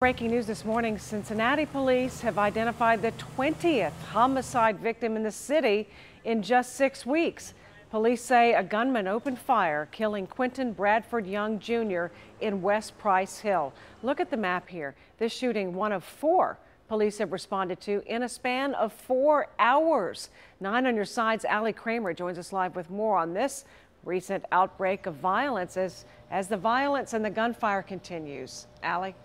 Breaking news this morning, Cincinnati police have identified the 20th homicide victim in the city in just 6 weeks. Police say a gunman opened fire, killing Quentin Bradford Young Jr. in West Price Hill. Look at the map here. This shooting, one of 4 police have responded to in a span of 4 hours. 9 on your side's Allie Kramer joins us live with more on this recent outbreak of violence as the violence and the gunfire continues. Allie?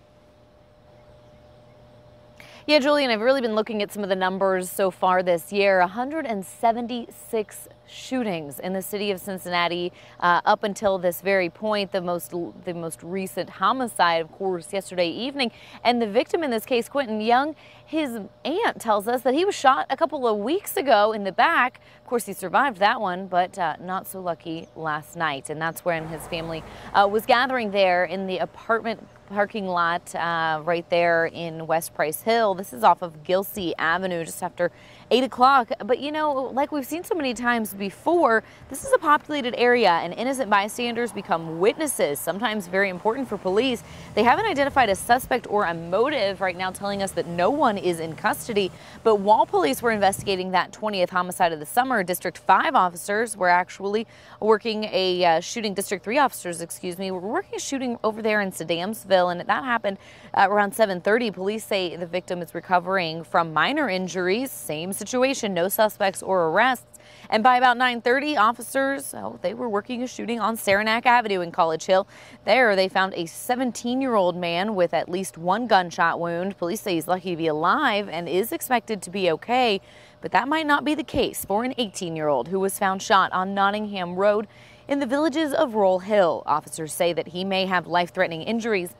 Yeah, Julian, I've really been looking at some of the numbers so far this year. 176 shootings in the city of Cincinnati up until this very point. The most recent homicide, of course, yesterday evening. And the victim in this case, Quentin Young, his aunt tells us that he was shot a couple of weeks ago in the back. Of course, he survived that one, but not so lucky last night. And that's when his family was gathering there in the apartment parking lot right there in West Price Hill. This is off of Gilsey Avenue just after 8 o'clock. But you know, like we've seen so many times before, this is a populated area and innocent bystanders become witnesses, sometimes very important for police. They haven't identified a suspect or a motive right now, telling us that no one is in custody. But while police were investigating that 20th homicide of the summer, District 5 officers were actually working a shooting, District 3 officers, excuse me, were working a shooting over there in Sedamsville. And that happened around 7:30. Police say the victim is recovering from minor injuries. Same situation, no suspects or arrests. And by about 9:30, officers, they were working a shooting on Saranac Avenue in College Hill. There, they found a 17-year-old man with at least 1 gunshot wound. Police say he's lucky to be alive and is expected to be okay. But that might not be the case for an 18-year-old who was found shot on Nottingham Road in the villages of Roll Hill. Officers say that he may have life-threatening injuries,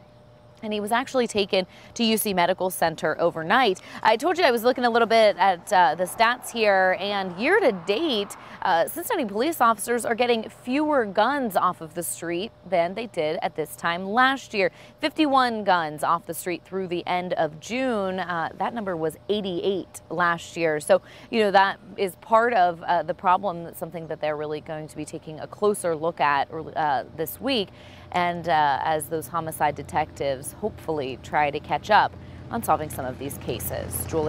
and he was actually taken to UC Medical Center overnight. I told you I was looking a little bit at the stats here, and year to date, Cincinnati police officers are getting fewer guns off of the street than they did at this time last year. 51 guns off the street through the end of June. That number was 88 last year. So, you know, that is part of the problem. That's something that they're really going to be taking a closer look at this week. And as those homicide detectives hopefully try to catch up on solving some of these cases. Julie?